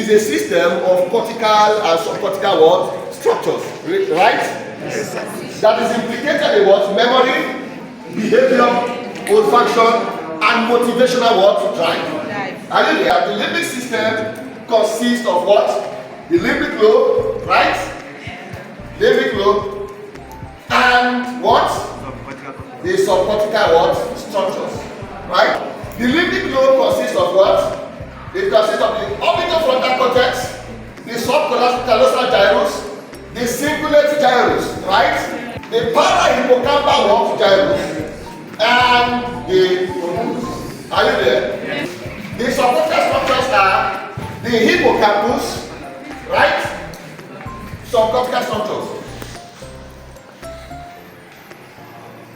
is a system of cortical and subcortical what? Structures, right? Yes. That is implicated in what? Memory, behavior, olfaction, and motivational what? Drive. Are you there? The limbic system consists of what? The limbic lobe, right? Limbic lobe, and what? The subcortical what? Structures, right? The limbic lobe consists of what? It consists of the orbitofrontal cortex, the subcallosal gyrus, the cingulate gyrus, right? The parahippocampal what? Gyrus, and the, are you there? The subcortical structures are the hippocampus, right? Subcortical structures.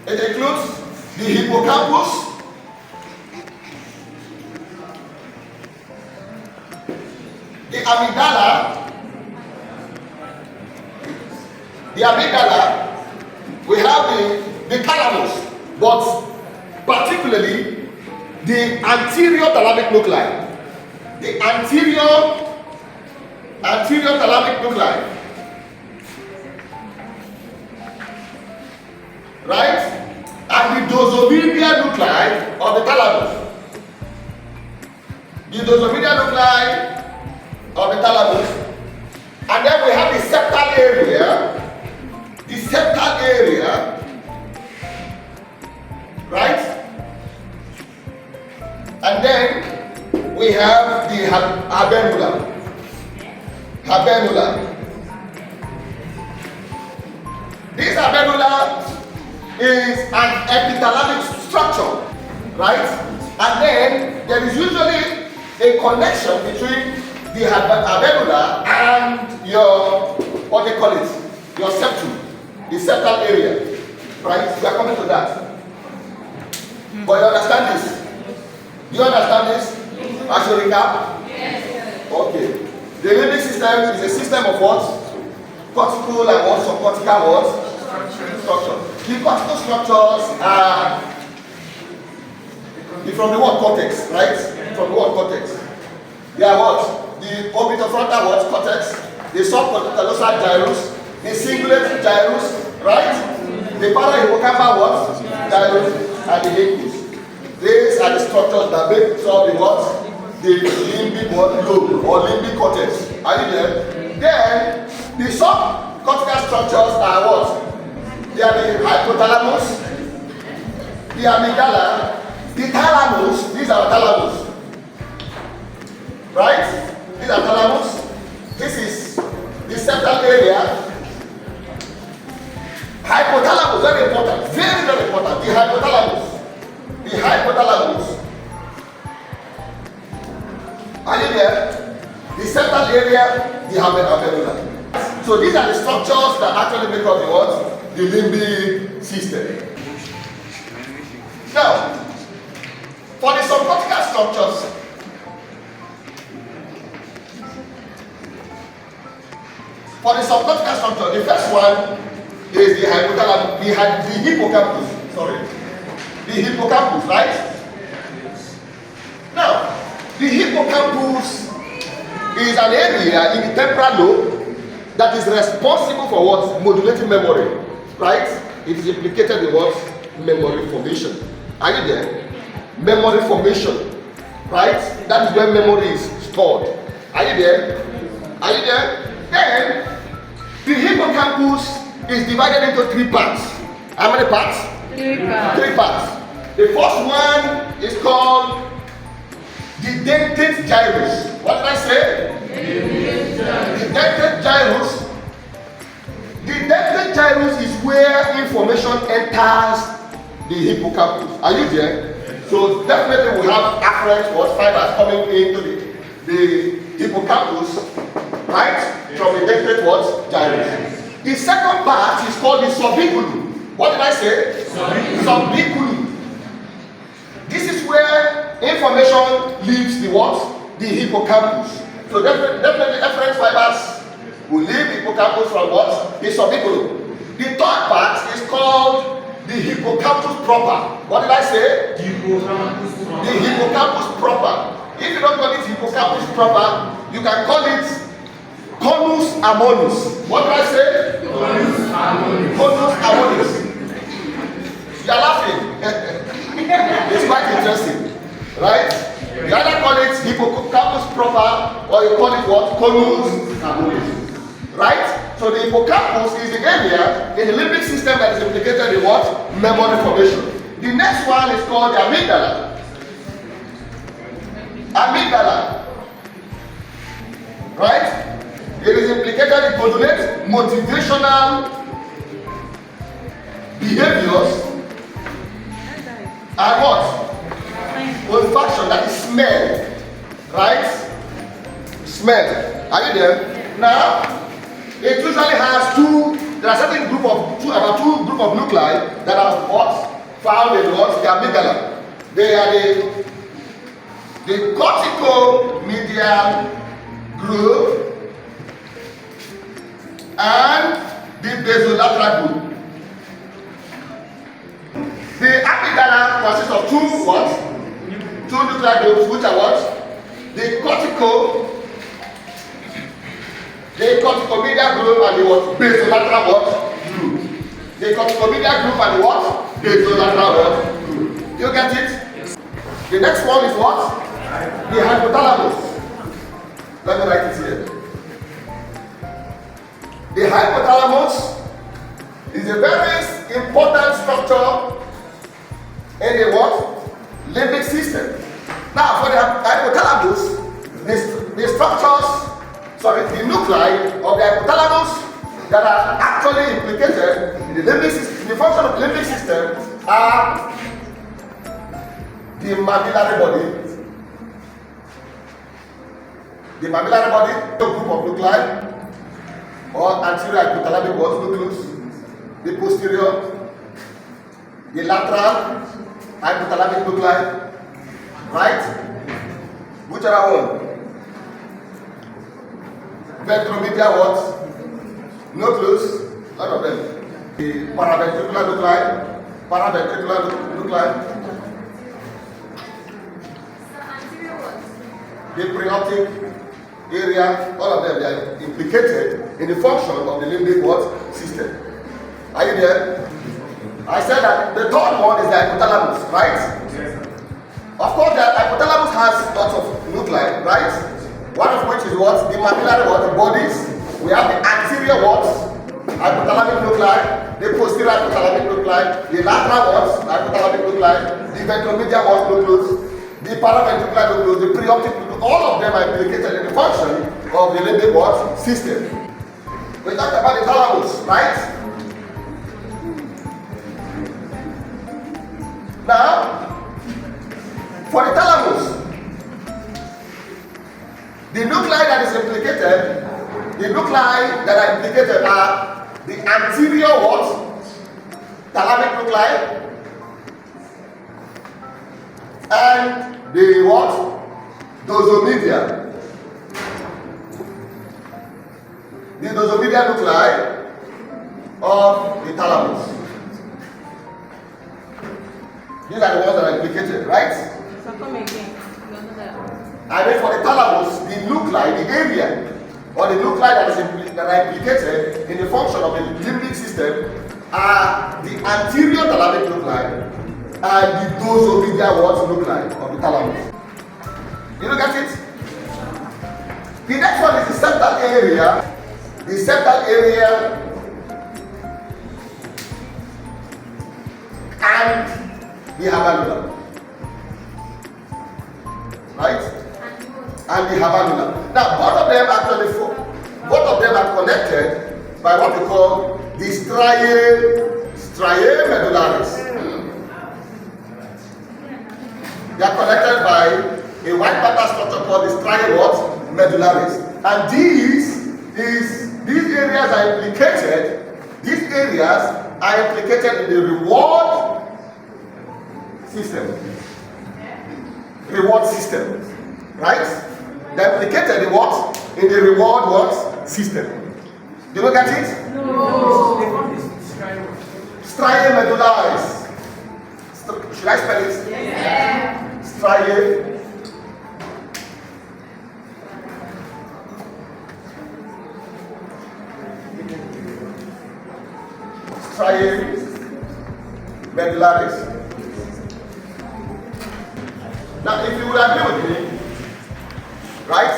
It includes the hippocampus, the amygdala, we have the thalamus, but particularly the anterior thalamic nuclei. The anterior thalamic nuclei, right? And the dorsomedial nuclei of the thalamus. The dorsomedial nuclei of the thalamus. And then we have the septal area. The septal area, right? And then we have the habenula. This habenula is an epithalamic structure, right? And then there is usually a connection between the habenula and your, what they call it, your septum, the septal area, right? We are coming to that. But you understand this? Do you understand this? I should recap? Yes. Okay. The limbic system is a system of what? Cortical and what? Subcortical what? Structure. The cortical structures are from the word cortex, right? From the word cortex. They are what? The orbitofrontal what? Cortex, the subcallosal gyrus, the cingulate gyrus, right? The parahippocampal what? Gyrus, and the hippus. These are the structures that make up the what? The limbic lobe or limbic cortex. Are you there? Then the subcortical structures are what? They are the hypothalamus, the amygdala, the thalamus. These are thalamus, right? These are thalamus. This is the septal area. Hypothalamus, very important, very, very important. The hypothalamus. Are you there? The septal area, the habenula. So these are the structures that actually make up the what? The limbic system. Now, for the subcortical structures, the first one is the hypothalamus, the hippocampus. Sorry. The hippocampus, right? Now, the hippocampus is an area in the temporal lobe that is responsible for what? Modulating memory, right? It is implicated in what? Memory formation. Are you there? Memory formation, right? That is where memory is stored. Are you there? Are you there? Then, the hippocampus is divided into three parts. How many parts? Three parts. The first one is called the dentate gyrus. What did I say? The dentate gyrus. The dentate gyrus is where information enters the hippocampus. Are you there? So definitely we have afferent fibers coming into the hippocampus, right? From the dentate gyrus. The second part is called the subcortical. What did I say? Subcortical. This is where information leaves the what? The hippocampus. So definitely afferent fibers will leave the hippocampus from what? The subcortical. The third part is called the hippocampus proper. What did I say? The hippocampus proper. If you don't call it hippocampus proper, you can call it conus ammonus. What did I say? Conus ammonus. Conus ammonus. You are laughing. It's quite interesting, right? You either call it hippocampus proper or you call it what? Conus ammonus. Right? So the hippocampus is the area in the limbic system that is implicated in what? Memory formation. The next one is called the amygdala. Amygdala. Right? It is implicated in modulates motivational behaviors and what? Olfaction, that is smell. Right? Smell. Are you there? Now, it usually has there are certain about two group of nuclei that are what? Found in what? The amygdala. They are the cortical medial group and the basolateral group. The amygdala consists of two what? Two nuclear groups, which are what? The corticomedial group and the what? Basolateral what? Group. The corticomedial group and the what? Basolateral what? Group. You get it? Yes. The next one is what? The hypothalamus. Let me write it here. The hypothalamus is a very important structure in the what? Limbic system. Now for the hypothalamus, the structures, the nuclei of the hypothalamus that are actually implicated in the limbic system, in the function of the limbic system are the mammillary body. The mammillary body, a group of nuclei, or anterior hypothalamic nucleus, the posterior, the lateral hypothalamic nuclei, right? Which are one? Ventromedial what? Nucleus, none of them. The paraventricular nuclei, the preoptic area, all of them, they are implicated in the function of the limbic what? System. Are you there? I said that the third one is the hypothalamus, right? Yes. Of course, the hypothalamus has lots of nuclei, right? One of which is what? The mammillary what? The bodies. We have the anterior what? Hypothalamic nuclei, the posterior hypothalamic nuclei, the lateral what? Hypothalamic nuclei, the ventromedial what? Nucleus, the paraventricular nucleus, the preoptic nucleus. All of them are implicated in the function of the limbic what? System. We talked about the thalamus, right? Now, for the thalamus, the nuclei that is implicated, the nuclei that are implicated are the anterior what? Thalamic nuclei and the what? Dosomedia. The dosomedia nuclei of the thalamus. These are the ones that are implicated, right? So come again. And then for the thalamus, the nuclei, the area, or the nuclei that are implicated in the function of the limbic system are the anterior thalamic nuclei and the dosomedia what nuclei of the thalamus. You look at it? The next one is the septal area. The septal area and the habenula. Right? And the habenula. Now, both of them are connected by what we call the striae medullaris. They are connected by a white matter structure called the striae what? Medullaris. And these areas are implicated. These areas are implicated in the reward system. Reward system. Right? They're implicated in what? In the reward what? System. Do you look at it? No. Striae medullaris. Should I spell it? Yes. Striae striae medullaris. Now, if you would agree with me, right?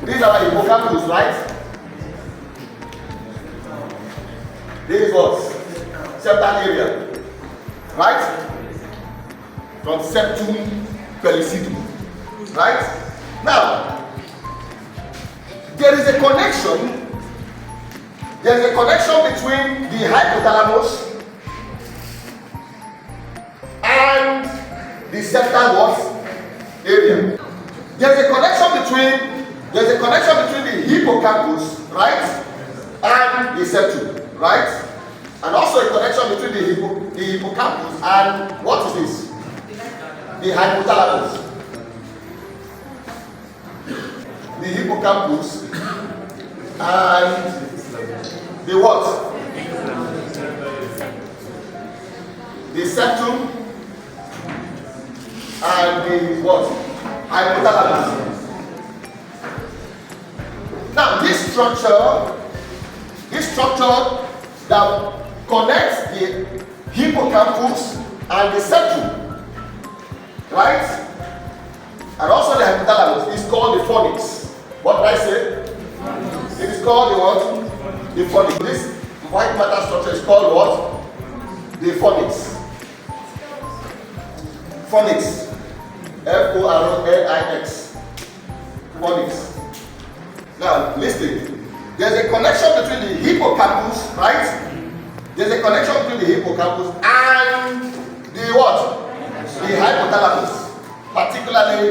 These are our hippocampus, right? This is what? Septal area, right? From septum pellucidum, right? Now, there is a connection. There is a connection between the hypothalamus and the septal what? Area. There is a connection between the hippocampus, right, and the septum, right, and also a connection between the hippocampus and what is this? The hypothalamus. The hippocampus and the what? The septum and the what? Hypothalamus. Now this structure that connects the hippocampus and the septum, right? And also the hypothalamus is called the fornix. What did I say? It is called the what? The fornix. This white matter structure is called what? The fornix. Fornix. Fornix. Fornix. Now, listen. There's a connection between the hippocampus, right? There's a connection between the hippocampus and the what? The hypothalamus. Particularly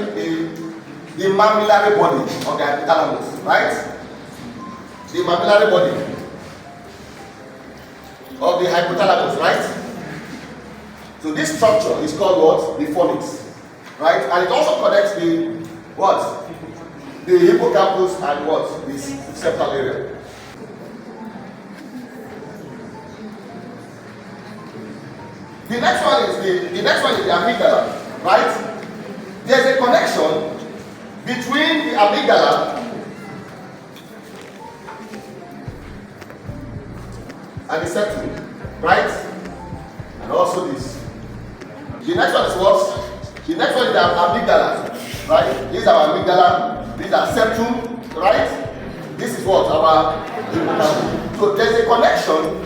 the mammillary body of the hypothalamus, right? The mammillary body of the hypothalamus, right? So this structure is called what? The fornix, right? And it also connects the what? The hippocampus and what? This septal area. The next one is the amygdala, right? There's a connection between the amygdala and the septum, right? And also this. The next one is what? The next one is the amygdala, right? These are our amygdala, these are septum, right? This is what? Our hippocampus. So there's a connection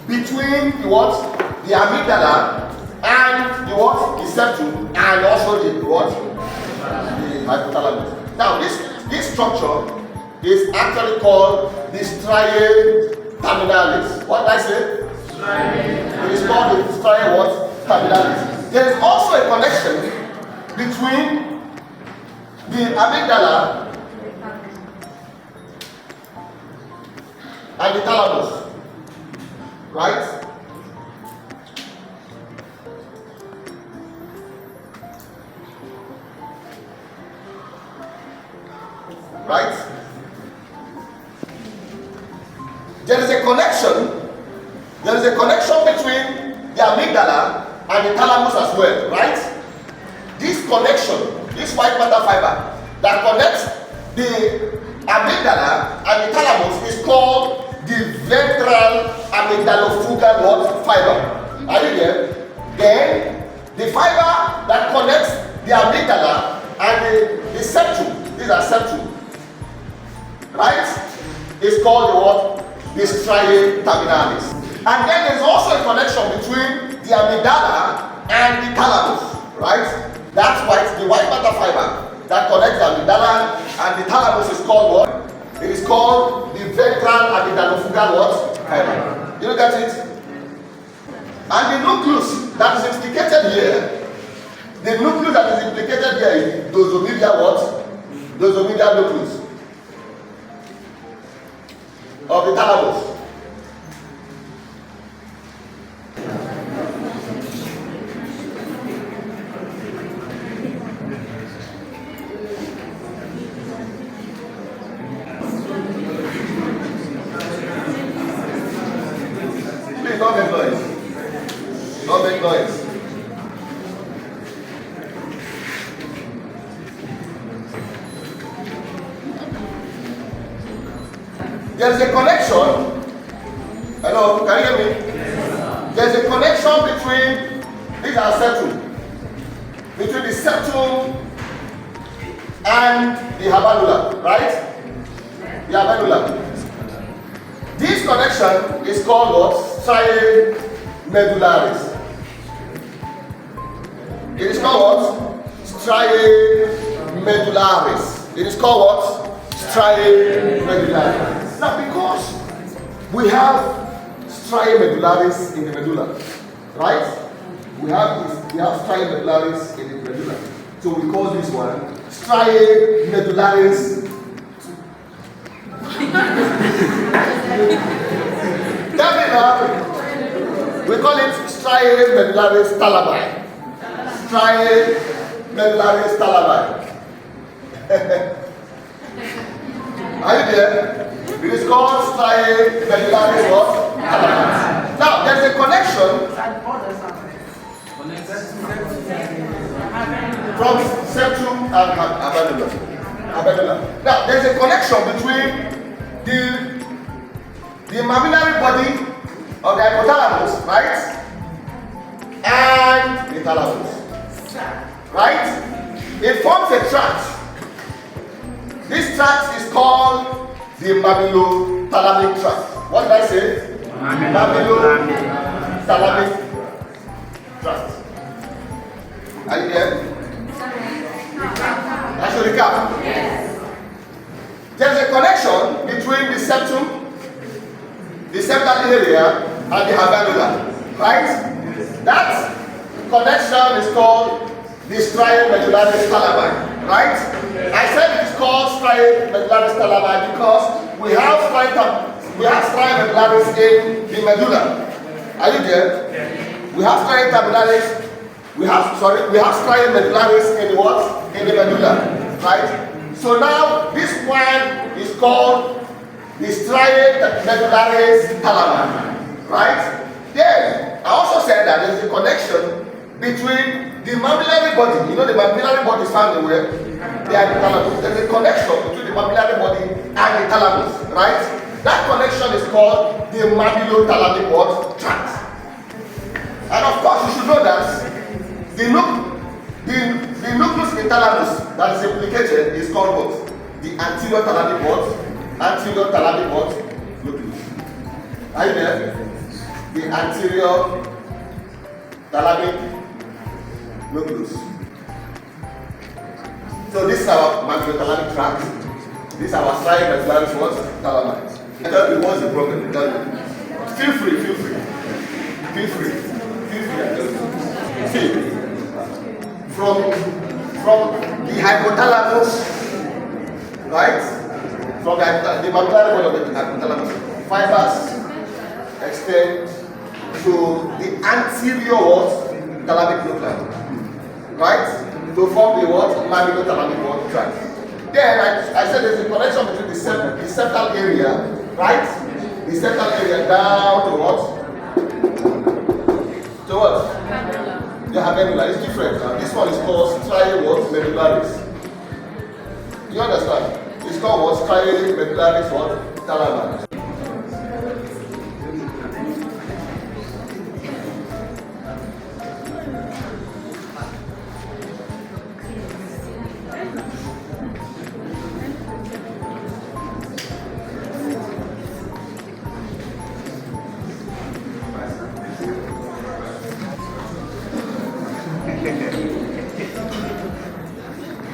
between the what? The amygdala and the what? The septum and also the what? The hypothalamus. Now this structure is actually called the striae terminalis. What did I say? Striae. It is called the striae what? Terminalis. There is also a connection between the amygdala and the thalamus, right? Right? There is a connection between the amygdala and the thalamus as well, right? This connection, this white matter fiber that connects the amygdala and the thalamus is called the ventral amygdalofugal fiber. Are you there? Then the fiber that connects the amygdala and the septum, these are septum, right? Is called the what? The striae terminalis. And then there's also a connection between the amygdala and the thalamus, right? That's why it's the white matter fiber that connects the amygdala and the thalamus is called what? It is called the ventral amygdalofugal fiber. You look at it? And the nucleus that is implicated here, the nucleus that is implicated here is dosomedial what? Dosomedial nucleus of the thalamus. Please don't make noise. Don't make noise. There is a connection Hello, can you hear me? There's a connection between, these are septum, between the septum and the habenula, right? The habenula. This connection is called what? Striae medullaris. It is called what? Striae medullaris. It is called what? Striae medullaris. Now, because we have striae medullaris in the medulla, right? We have striae medullaris in the medulla. So we call this one striae medullaris. We call it striae medullaris thalami. Striae medullaris thalami. Are you there? It is called striae medullaris what? Thalami. Now there's a connection from septum and habenula. Now there's a connection between the mammillary body of the hypothalamus, right? And the thalamus, right? It forms a tract. This tract is called the mammillothalamic tract. What did I say? Mammillothalamic tract. Are you there? I should recap. Yes. There's a connection between the septum, the septal area, and the habenula, right? That connection is called the striae medullaris thalami, right? I said it is called striae medullaris thalami because we have striae medullaris in the medulla. Are you there? We have striae medullaris. We have striae medullaris in the what? In the medulla, right? So now this one is called the striae medullaris thalami, right? Then I also said that there is a connection between the mammillary body. You know the mammillary body is found where? The hypothalamus. There is a connection between the mammillary body and the thalamus, right? That connection is called the mammillothalamic what? Tract. And of course you should know that the nucleus in thalamus that is implicated is called what? The anterior thalamic what? Anterior thalamic what? Nucleus. Are you there? The anterior thalamic nucleus. So this is our mammillothalamic tract. This is our striae medullaris what? Thalami. Tell me what's the problem? Tell me. Feel free. See. From the hypothalamus, right? From the mammillary body of the hypothalamus, fibers extend to the anterior what? Thalamic nuclei, right? To form the what? Mammillothalamic what? Tract. Then I said there's a connection between the septal area, right? The septal area down to what? To what? The habenula is different. This one is called striae what? Medullaris. You understand? It's called what? Striae medullaris what? Thalami.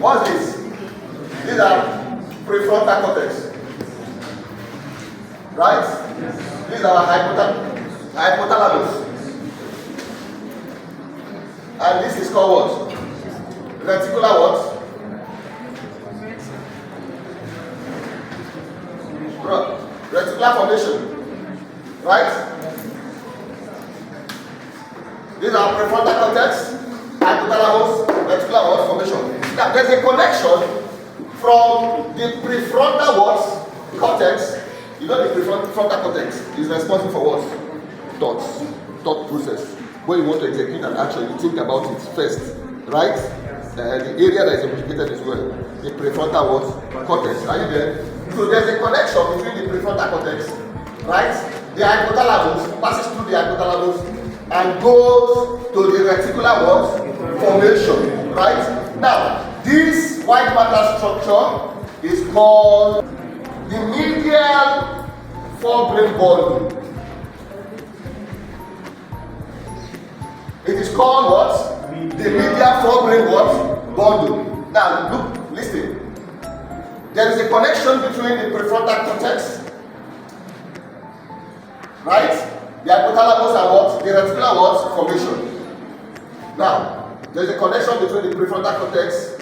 What's this? These are prefrontal cortex. Right? These are hypothalamus. And this is called what? Reticular what? Reticular formation. Right? These are prefrontal cortex, hypothalamus, reticular formation. Now, there's a connection from the prefrontal what? Cortex. You know the prefrontal cortex is responsible for what? Thoughts. Thought process. When you want to execute an action, you think about it first. Right? The area that is implicated is well. The prefrontal what? Cortex. Are you there? So there's a connection between the prefrontal cortex, right? the hypothalamus, passes through the hypothalamus and goes to the reticular what? Formation, right? Now, this white matter structure is called the medial forebrain bundle. It is called what? The medial forebrain what? Bundle. Now, look, listen. There is a connection between the prefrontal cortex, right? The hypothalamus and what? The reticular what? Formation. Now, there is a connection between the prefrontal cortex,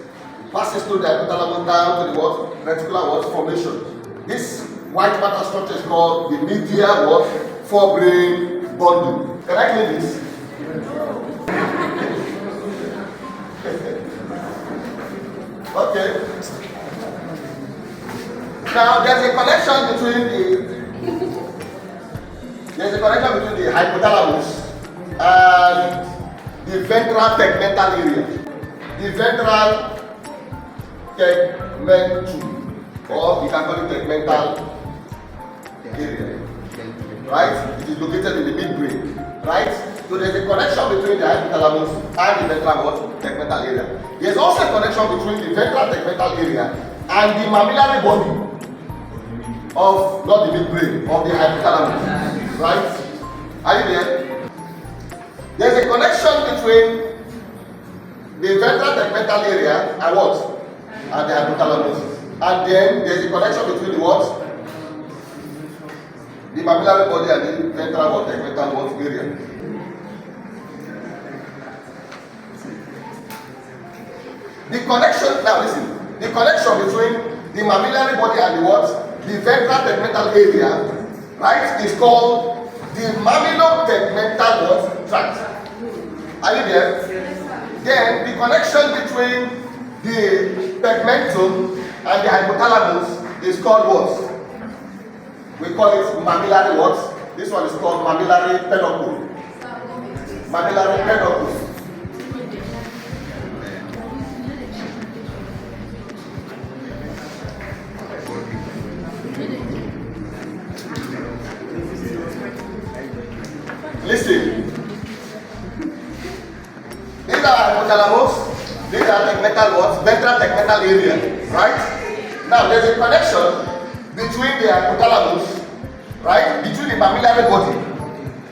passes through the hypothalamus down to the what? Reticular what? Formation. This white matter structure is called the medial what? Forebrain bundle. Can I clear this? Okay. Now there's a connection between the hypothalamus and the ventral tegmental area. The ventral tegmentum, or you can call it tegmental area. Right? It is located in the midbrain. Right? So there's a connection between the hypothalamus and the ventral tegmental area. There's also a connection between the ventral tegmental area and the mammillary body of, not the midbrain, of the hypothalamus. Right? Are you there? There's a connection between the ventral tegmental area and what? And the hypothalamus. And then there's a connection between the what? The mammillary body and the ventral tegmental area. The connection, now listen, the connection between the mammillary body and the what? The ventral tegmental area, right, is called the mammillategmental what? Tract. Are you there? Then the connection between the tegmentum and the hypothalamus is called what? We call it mammillary what? This one is called mammillary peduncle. Mammillary peduncle. Listen. These are hypothalamus, these are tegmental what? Ventral tegmental area, right? Now there's a connection between the hypothalamus, right? Between the mammillary body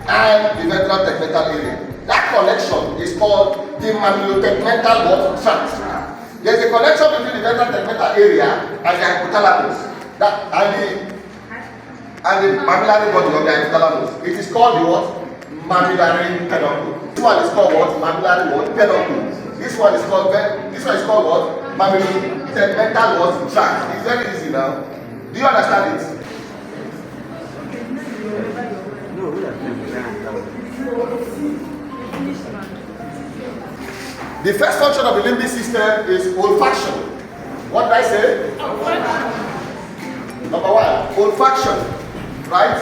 and the ventral tegmental area. That connection is called the mammillategmental what? Tract. There's a connection between the ventral tegmental area and the hypothalamus. That and the mammillary body of the hypothalamus. It is called the what? Mammillary peduncle. This one is called what? Mammillary what? Peduncle. This one is called what? Mammillategmental what? Tract. It's very easy now. Do you understand it? The first function of the limbic system is olfaction. What did I say? Number one, olfaction. Right?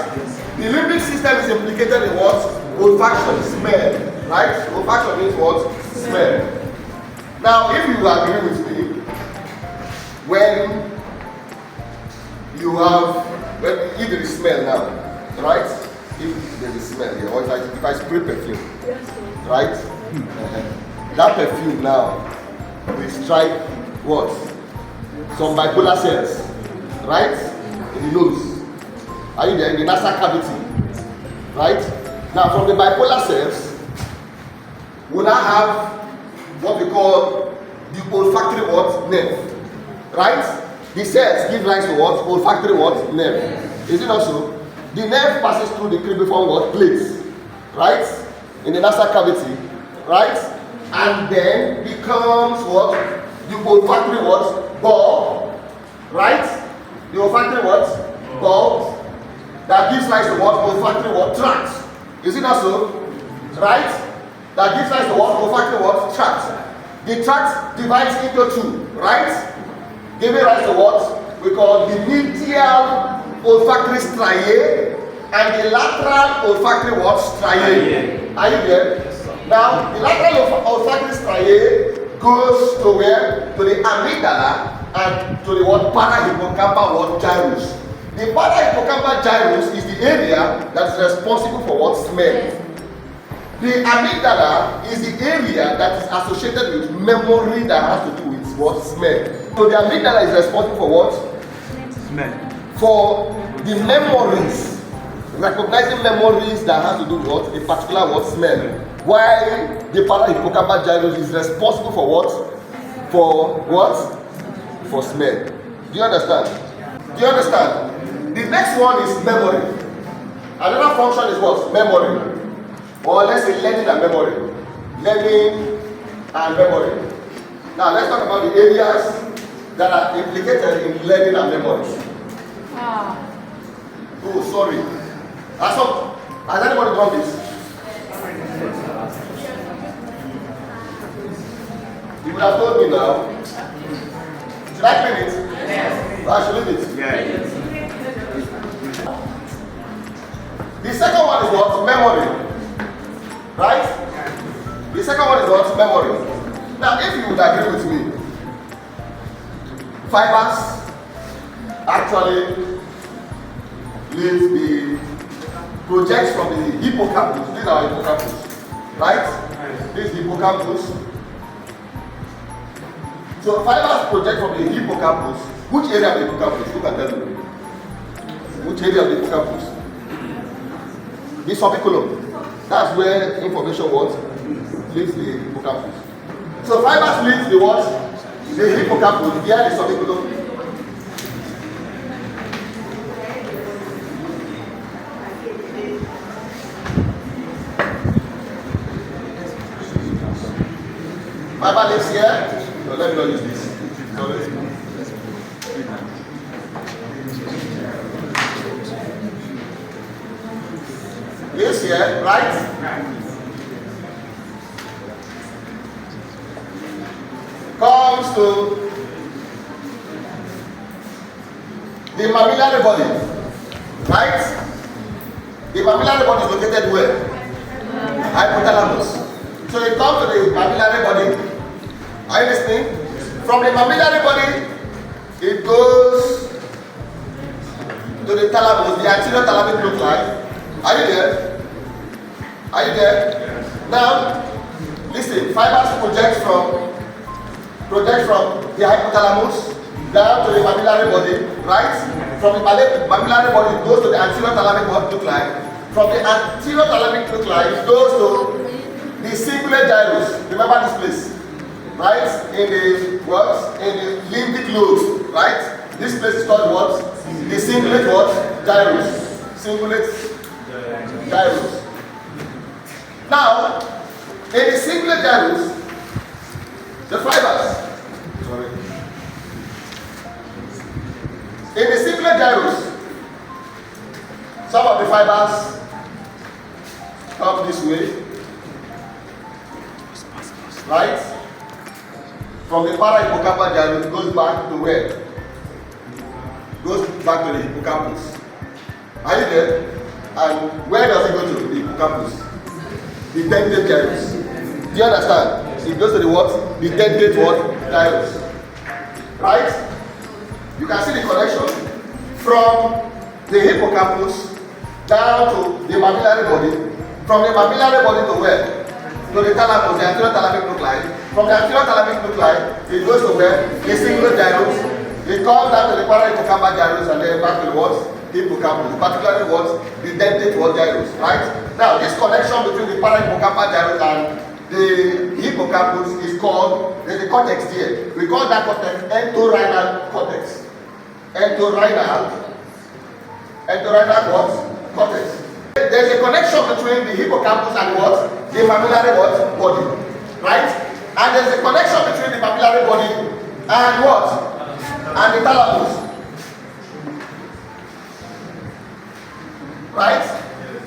The limbic system is implicated in what? Olfaction, smell. Right? Olfaction means what? Smell. Now, if you agree with me, when if there is smell now, right? If there is smell here, or if I spray perfume, right? That perfume now will strike what? Some bipolar cells, right? In the nose. Are you there? In the nasal cavity, right? Now, from the bipolar cells, we now have what we call the olfactory what? Nerve, right? The cells give rise to what? Olfactory what? Nerve. Is it not so? The nerve passes through the cribriform what? Plates, right? In the nasal cavity, right? And then becomes what? The olfactory what? Bulb, right? The olfactory what? Bulb that gives rise to what? Olfactory what? Tract. Is it not so? Right? That gives rise to what? Olfactory what? Tract. The tract divides into two, right? Giving rise to what we call the medial olfactory striae and the lateral olfactory what? Striae. Are you there? Now, the lateral olfactory striae goes to where? To the amygdala and to the what? Parahippocampal what? Gyrus. The parahippocampal gyrus is the the area that's responsible for what? Smell. The amygdala is the area that is associated with memory that has to do with what? Smell. So the amygdala is responsible for what? Smell. For the memories, recognizing memories that has to do with what? A particular what? Smell. While the parahippocampal gyrus is responsible for what? For what? For smell. Do you understand? Do you understand? The next one is memory. Another function is what? Memory. Or let's say learning and memory. Learning and memory. Now let's talk about the areas that are implicated in learning and memory. Oh, sorry. Has anybody done this? You would have told me now. Should I clean it? Yes. I should leave it? Yes. The second one is what? Memory. Right? The second one is what? Memory. Now, if you would agree with me, fibers actually projects from the hippocampus. These are hippocampus. Right? This is hippocampus. So fibers project from the hippocampus. Which area of the hippocampus? Who can tell me? Which area of the hippocampus? The subcortical. That's where information was leaves the hippocampus. So fibers leaves the what? The hippocampus via the subcortical. Fiber lives here. No, let me not use this. Lives here, right? Comes to the mammillary body, right? The mammillary body is located where? Hypothalamus. So it comes to the mammillary body. Are you listening? From the mammillary body, it goes to the thalamus, the anterior thalamic nuclei. Are you there? Are you there? Now, listen, fibers project from the hypothalamus down to the mammillary body, right? From the mammillary body, it goes to the anterior thalamic nuclei. From the anterior thalamic nuclei, it goes to the cingulate gyrus. Remember this place, right? In the what? In the limbic lobe, right? This place is called what? The cingulate what? Gyrus. Cingulate gyrus. Now, in the cingulate gyrus, the fibers. Sorry. In the cingulate gyrus, some of the fibers come this way, right? From the parahippocampal gyrus, it goes back to where? Goes back to the hippocampus. Are you there? And where does it go to? The hippocampus. The dentate gyrus. Do you understand? It goes to the what? The dentate what? Gyrus. Right? You can see the connection from the hippocampus down to the mammillary body. From the mammillary body to where? To the thalamus, the anterior thalamic nuclei. From the anterior thalamic nuclei, it goes to where? The cingulate gyrus. It comes down to the parahippocampal gyrus and then back to the what? Hippocampus, particularly what? The dentate what? Gyrus, right? Now, this connection between the parahippocampal gyrus and the hippocampus is called, there's a cortex here. We call that cortex entorhinal cortex. Entorhinal what? Cortex. There's a connection between the hippocampus and what? The mammillary what? Body, right? And there's a connection between the mammillary body and what? And the thalamus. Right?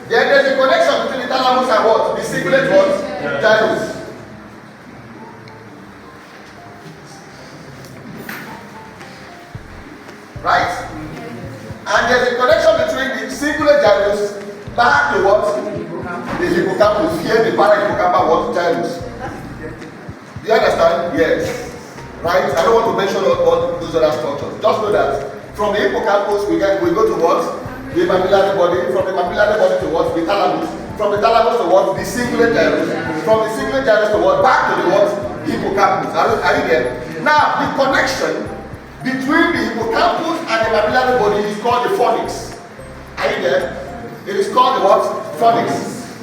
Then there's a connection between the thalamus and what? The cingulate what? Gyrus. Right? And there's a connection between the cingulate gyrus back to what? The hippocampus. Here the parahippocampal what? Gyrus. Do you understand? Yes. Right? I don't want to mention all those other structures. Just know that from the hippocampus we go to what? the mammillary body, from the mammillary body towards the thalamus, from the thalamus towards the cingulate gyrus, from the cingulate gyrus towards back to the what? Hippocampus. Are you there? Now, the connection between the hippocampus and the mammillary body is called the fornix. Are you there? It is called the what? Fornix.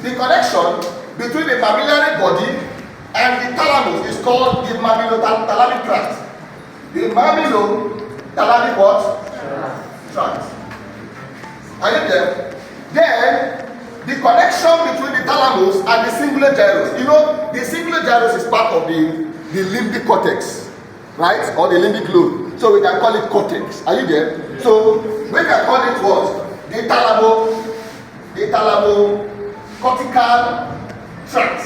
The connection between the mammillary body and the thalamus is called the mammillothalamic tract. The mammillothalamic what? Tract. Are you there? Then the connection between the thalamus and the cingulate gyrus. You know, the cingulate gyrus is part of the limbic cortex, right? Or the limbic lobe. So we can call it cortex. Are you there? So we can call it what? The thalamo-cortical tract.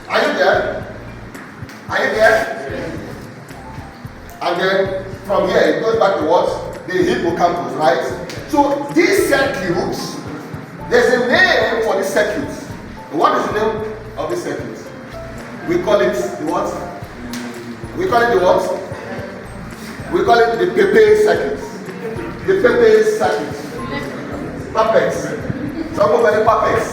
Are you there? Are you there? And then from here it goes back to what? The hippocampus, right? So these circuits, there's a name for these circuits. What is the name of this circuit? We call it the what? We call it the what? We call it the Pepe circuit. The Pepe circuit. Puppets. Some of them puppets.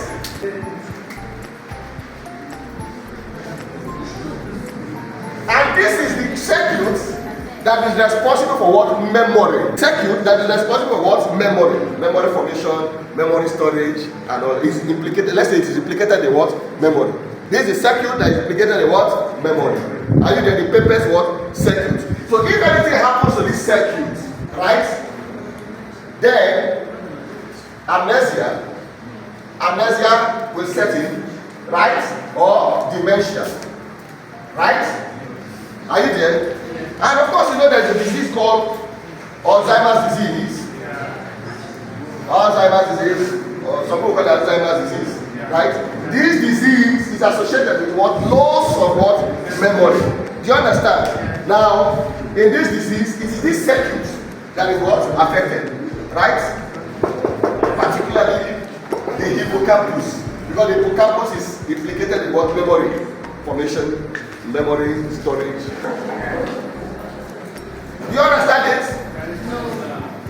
And this is the circuit that is responsible for what? Memory. Circuit that is responsible for what? Memory. Memory formation, memory storage, and all. Is implicated. Let's say it is implicated in what? Memory. This is a circuit that is implicated in what? Memory. Are you there? The paper's what? Circuit. So if anything happens to this circuit, right? Then amnesia will set in, right? Or dementia, right? Are you there? And of course, you know there's a disease called Alzheimer's disease. Alzheimer's disease, or some people call it Alzheimer's disease, right? This disease is associated with what? Loss of what? Memory. Do you understand? Now, in this disease, it is this circuit that is what? Affected, right? Particularly the hippocampus, because the hippocampus is implicated in what? Memory formation, memory storage. Do you understand it? No.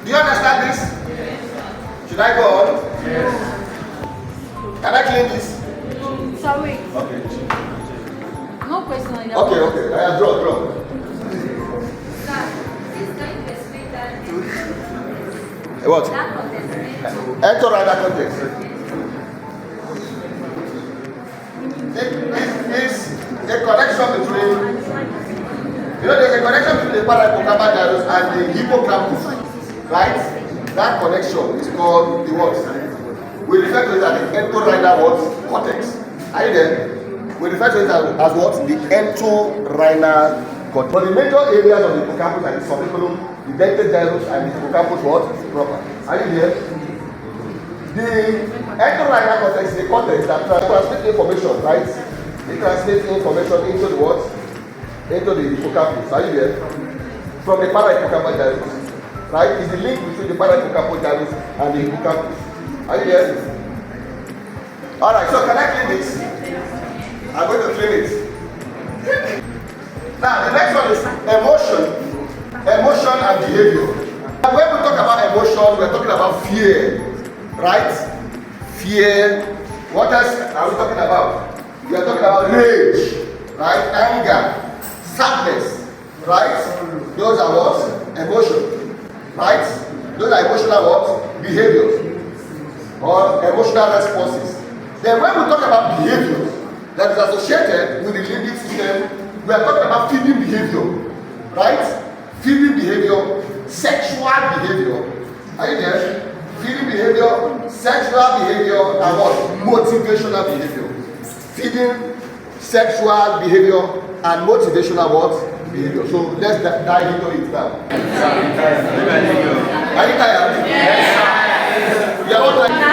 Do you understand this? Yes. Should I go on? Yes. Can I clean this? Sorry. Okay. No question like that. Okay. I draw. Sir, this going to explain that. What? That context. Enter that context. This is a connection between, you know, there's a connection between the parahippocampal gyrus and the hippocampus, right? That connection is called the what? We refer to it as the entorhinal what? Cortex. Are you there? We refer to it as what? The entorhinal cortex. But the major areas of the hippocampus are the subcortical, the dentate gyrus, and the hippocampus what? Proper. Are you there? The entorhinal cortex is a cortex that transmits information, right? It transmits information into the what? Into the hippocampus. Are you there? From the parahippocampal gyrus, right? It's the link between the parahippocampal gyrus and the hippocampus. Are you there? Alright, so can I clean this? I'm going to clean it. Now, the next one is emotion. Emotion and behavior. Now, when we talk about emotion, we're talking about fear, right? Fear. What else are we talking about? We are talking about rage, right? Anger, sadness, right? Those are what? Emotion, right? Those are emotional what? Behaviors or emotional responses. Then when we talk about behaviors that is associated with the limbic system, we are talking about feeding behavior, right? Feeding behavior, sexual behavior. Are you there? Feeding behavior, sexual behavior, and what? Motivational behavior. Feeding, sexual behavior, and motivational what? Behavior. So let's dive into it now. Are you tired? Yes. You are not tired.